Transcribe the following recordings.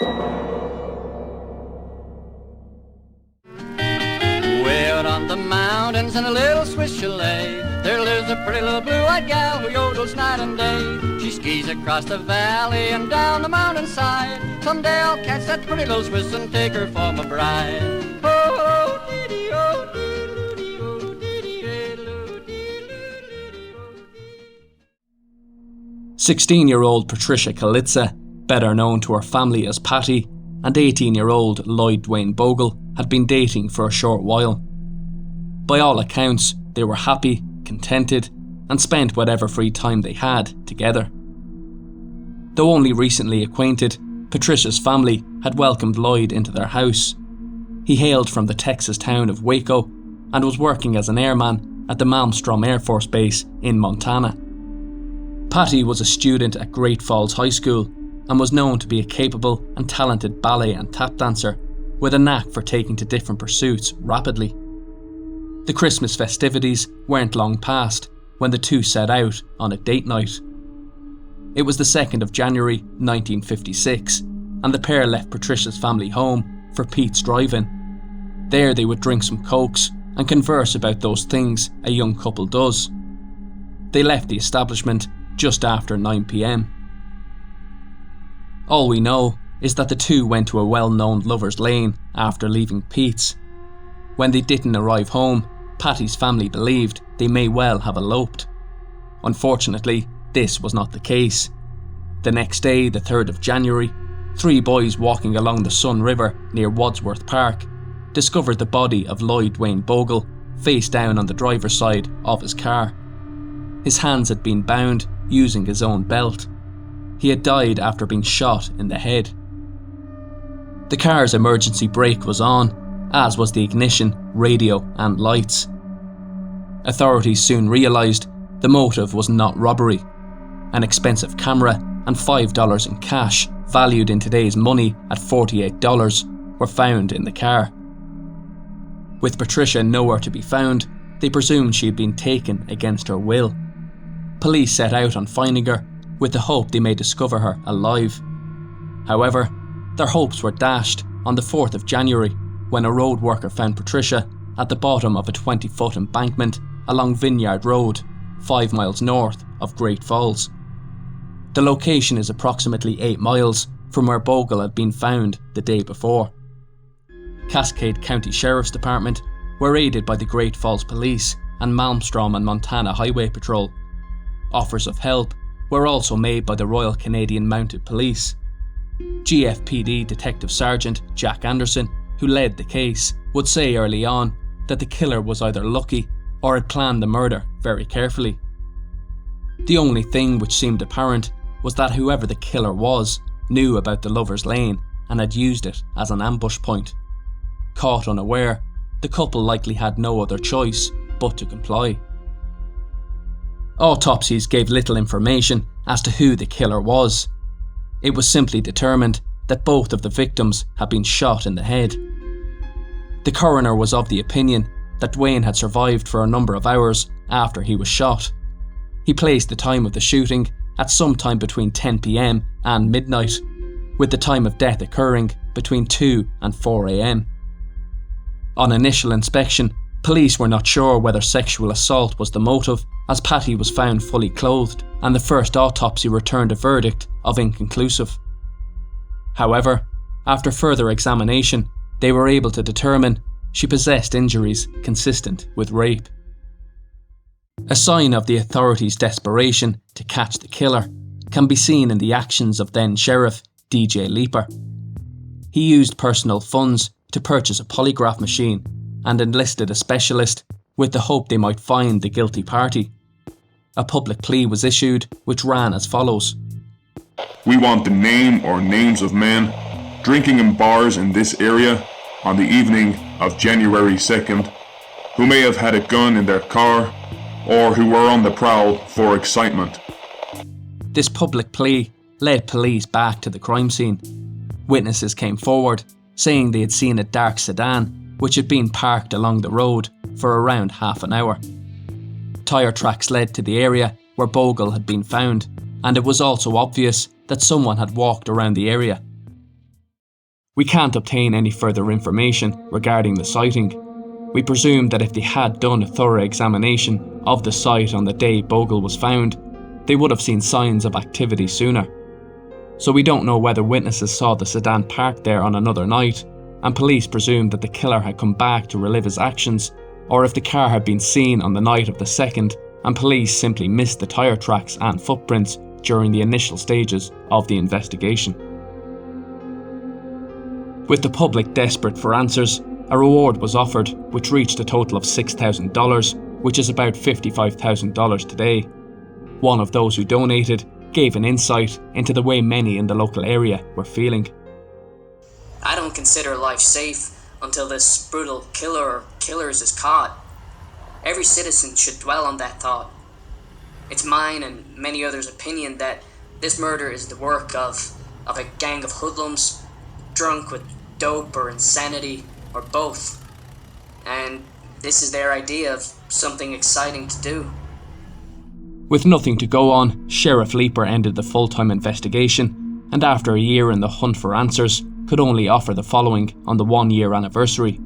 Way out on the mountains in a little Swiss chalet, there lives a pretty little blue-eyed gal who yodels night and day. She skis across the valley and down the mountainside. Someday I'll catch that pretty little Swiss and take her for my bride. Oh, dee-dee, oh, dee-dee, oh, dee-dee, 16-year-old Patricia Kalitzke, better known to her family as Patty, and 18-year-old Duane Bogle had been dating for a short while. By all accounts, they were happy, contented, and spent whatever free time they had together. Though only recently acquainted, Patricia's family had welcomed Lloyd into their house. He hailed from the Texas town of Waco and was working as an airman at the Malmstrom Air Force Base in Montana. Patty was a student at Great Falls High School and was known to be a capable and talented ballet and tap dancer with a knack for taking to different pursuits rapidly. The Christmas festivities weren't long past when the two set out on a date night. It was the 2nd of January 1956, and the pair left Patricia's family home for Pete's Drive-In. There they would drink some cokes and converse about those things a young couple does. They left the establishment just after 9 p.m. All we know is that the two went to a well-known lover's lane after leaving Pete's. When they didn't arrive home, Patty's family believed they may well have eloped. Unfortunately, this was not the case. The next day, the 3rd of January, 3 boys walking along the Sun River near Wadsworth Park discovered the body of Duane Bogle face down on the driver's side of his car. His hands had been bound using his own belt. He had died after being shot in the head. The car's emergency brake was on, as was the ignition, radio and lights. Authorities soon realised the motive was not robbery. An expensive camera and $5 in cash, valued in today's money at $48, were found in the car. With Patricia nowhere to be found, they presumed she had been taken against her will. Police set out on finding her, with the hope they may discover her alive. However, their hopes were dashed on the 4th of January when a road worker found Patricia at the bottom of a 20-foot embankment along Vineyard Road, 5 miles north of Great Falls. The location is approximately 8 miles from where Bogle had been found the day before. Cascade County Sheriff's Department were aided by the Great Falls Police and Malmstrom and Montana Highway Patrol. Offers of help were also made by the Royal Canadian Mounted Police. GFPD Detective Sergeant Jack Anderson, who led the case, would say early on that the killer was either lucky or had planned the murder very carefully. The only thing which seemed apparent was that whoever the killer was knew about the lover's lane and had used it as an ambush point. Caught unaware, the couple likely had no other choice but to comply. Autopsies gave little information as to who the killer was. It was simply determined that both of the victims had been shot in the head. The coroner was of the opinion that Duane had survived for a number of hours after he was shot. He placed the time of the shooting at some time between 10 p.m. and midnight, with the time of death occurring between 2 and 4 a.m. On initial inspection, police were not sure whether sexual assault was the motive, as Patty was found fully clothed and the first autopsy returned a verdict of inconclusive. However, after further examination, they were able to determine she possessed injuries consistent with rape. A sign of the authorities' desperation to catch the killer can be seen in the actions of then Sheriff DJ Leeper. He used personal funds to purchase a polygraph machine and enlisted a specialist with the hope they might find the guilty party. A public plea was issued which ran as follows. We want the name or names of men drinking in bars in this area on the evening of January 2nd who may have had a gun in their car or who were on the prowl for excitement. This public plea led police back to the crime scene. Witnesses came forward saying they had seen a dark sedan which had been parked along the road for around half an hour. Tyre tracks led to the area where Bogle had been found, and it was also obvious that someone had walked around the area. We can't obtain any further information regarding the sighting. We presume that if they had done a thorough examination of the site on the day Bogle was found, they would have seen signs of activity sooner. So we don't know whether witnesses saw the sedan parked there on another night, and police presume that the killer had come back to relive his actions, or if the car had been seen on the night of the 2nd, and police simply missed the tyre tracks and footprints during the initial stages of the investigation. With the public desperate for answers, a reward was offered which reached a total of $6,000, which is about $55,000 today. One of those who donated gave an insight into the way many in the local area were feeling. I don't consider life safe until this brutal killer or killers is caught. Every citizen should dwell on that thought. It's mine and many others' opinion that this murder is the work of a gang of hoodlums, drunk with dope or insanity, or both. And this is their idea of something exciting to do. With nothing to go on, Sheriff Leeper ended the full-time investigation, and after a year in the hunt for answers, could only offer the following on the 1-year anniversary.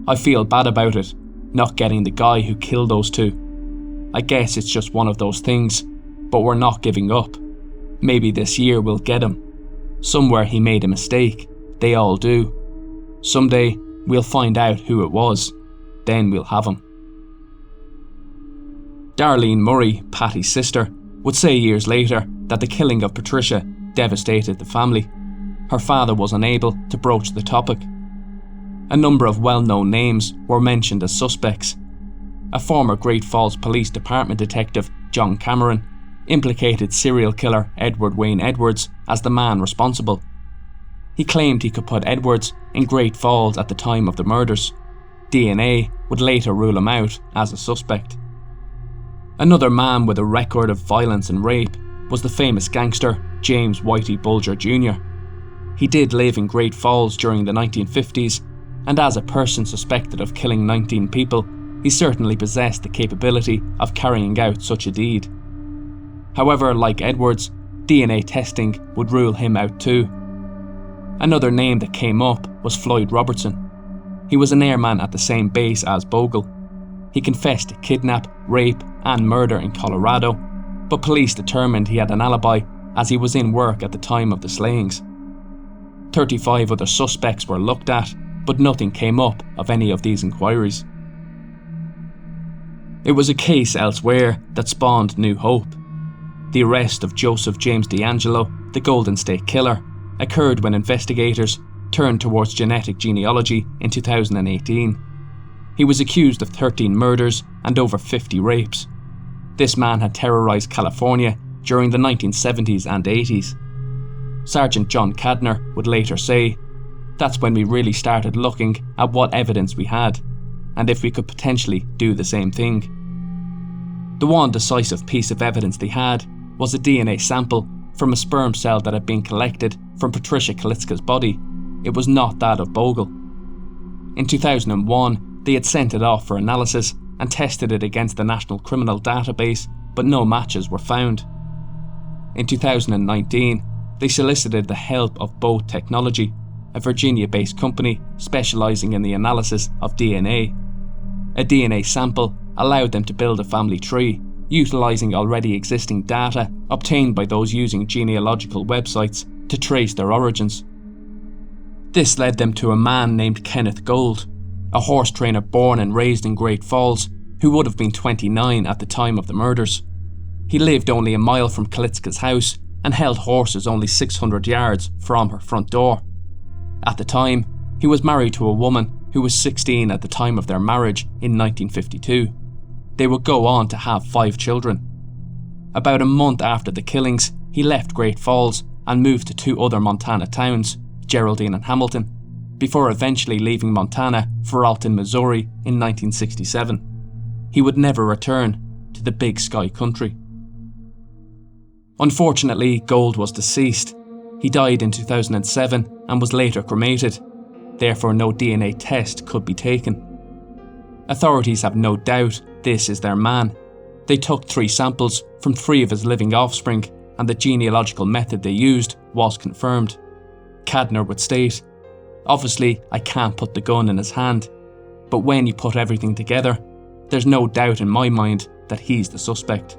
I feel bad about it, not getting the guy who killed those two. I guess it's just one of those things, but we're not giving up. Maybe this year we'll get him. Somewhere he made a mistake, they all do. Someday we'll find out who it was, then we'll have him. Darlene Murray, Patty's sister, would say years later that the killing of Patricia devastated the family. Her father was unable to broach the topic. A number of well-known names were mentioned as suspects. A former Great Falls Police Department detective, John Cameron, implicated serial killer Edward Wayne Edwards as the man responsible. He claimed he could put Edwards in Great Falls at the time of the murders. DNA would later rule him out as a suspect. Another man with a record of violence and rape was the famous gangster James Whitey Bulger Jr. He did live in Great Falls during the 1950s, and as a person suspected of killing 19 people, he certainly possessed the capability of carrying out such a deed. However, like Edwards, DNA testing would rule him out too. Another name that came up was Floyd Robertson. He was an airman at the same base as Bogle. He confessed to kidnap, rape and murder in Colorado, but police determined he had an alibi as he was in work at the time of the slayings. 35 other suspects were looked at, but nothing came up of any of these inquiries. It was a case elsewhere that spawned new hope. The arrest of Joseph James D'Angelo, the Golden State Killer, occurred when investigators turned towards genetic genealogy in 2018. He was accused of 13 murders and over 50 rapes. This man had terrorised California during the 1970s and 80s. Sergeant John Cadner would later say, "That's when we really started looking at what evidence we had, and if we could potentially do the same thing." The one decisive piece of evidence they had was a DNA sample from a sperm cell that had been collected from Patricia Kalitzke's body. It was not that of Bogle. In 2001, they had sent it off for analysis and tested it against the National Criminal Database, but no matches were found. In 2019, they solicited the help of Boat Technology, a Virginia-based company specialising in the analysis of DNA. A DNA sample allowed them to build a family tree, utilising already existing data obtained by those using genealogical websites to trace their origins. This led them to a man named Kenneth Gould, a horse trainer born and raised in Great Falls, who would have been 29 at the time of the murders. He lived only a mile from Kalitzke's house and held horses only 600 yards from her front door. At the time, he was married to a woman who was 16 at the time of their marriage in 1952. They would go on to have 5 children. About a month after the killings, he left Great Falls and moved to 2 other Montana towns, Geraldine and Hamilton, before eventually leaving Montana for Alton, Missouri in 1967. He would never return to the Big Sky Country. Unfortunately, Gould was deceased. He died in 2007 and was later cremated. Therefore, no DNA test could be taken. Authorities have no doubt this is their man. They took 3 samples from 3 of his living offspring, and the genealogical method they used was confirmed. Cadner would state, "Obviously, I can't put the gun in his hand, but when you put everything together, there's no doubt in my mind that he's the suspect."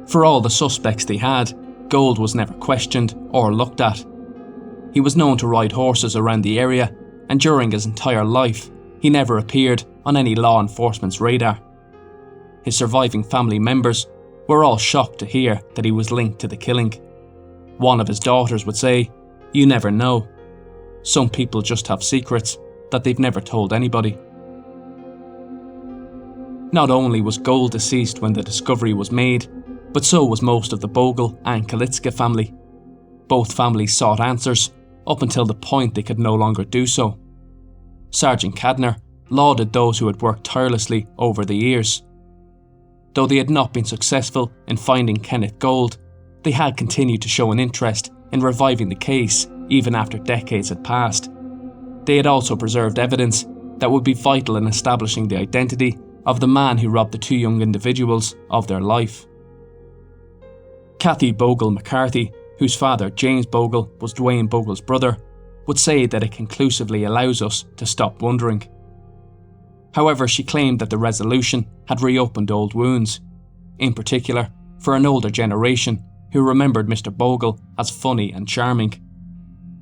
For all the suspects they had, Gould was never questioned or looked at. He was known to ride horses around the area, and during his entire life, he never appeared on any law enforcement's radar. His surviving family members were all shocked to hear that he was linked to the killing. One of his daughters would say, "You never know. Some people just have secrets that they've never told anybody." Not only was Gould deceased when the discovery was made, but so was most of the Bogle and Kalitzke family. Both families sought answers up until the point they could no longer do so. Sergeant Cadner lauded those who had worked tirelessly over the years. Though they had not been successful in finding Kenneth Gould, they had continued to show an interest in reviving the case even after decades had passed. They had also preserved evidence that would be vital in establishing the identity of the man who robbed the two young individuals of their life. Kathy Bogle McCarthy, whose father James Bogle was Duane Bogle's brother, would say that it conclusively allows us to stop wondering. However, she claimed that the resolution had reopened old wounds, in particular for an older generation who remembered Mr. Bogle as funny and charming.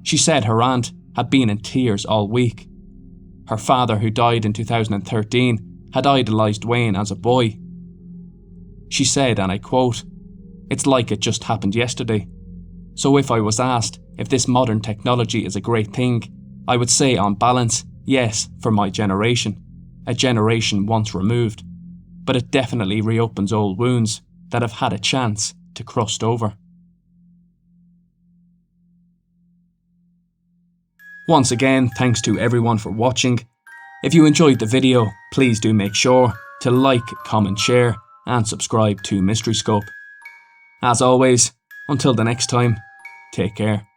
She said her aunt had been in tears all week. Her father, who died in 2013, had idolised Duane as a boy. She said, and I quote, "It's like it just happened yesterday. So if I was asked if this modern technology is a great thing, I would say on balance, yes, for my generation, a generation once removed. But it definitely reopens old wounds that have had a chance to crust over." Once again, thanks to everyone for watching. If you enjoyed the video, please do make sure to like, comment, share and subscribe to Mystery Scope. As always, until the next time, take care.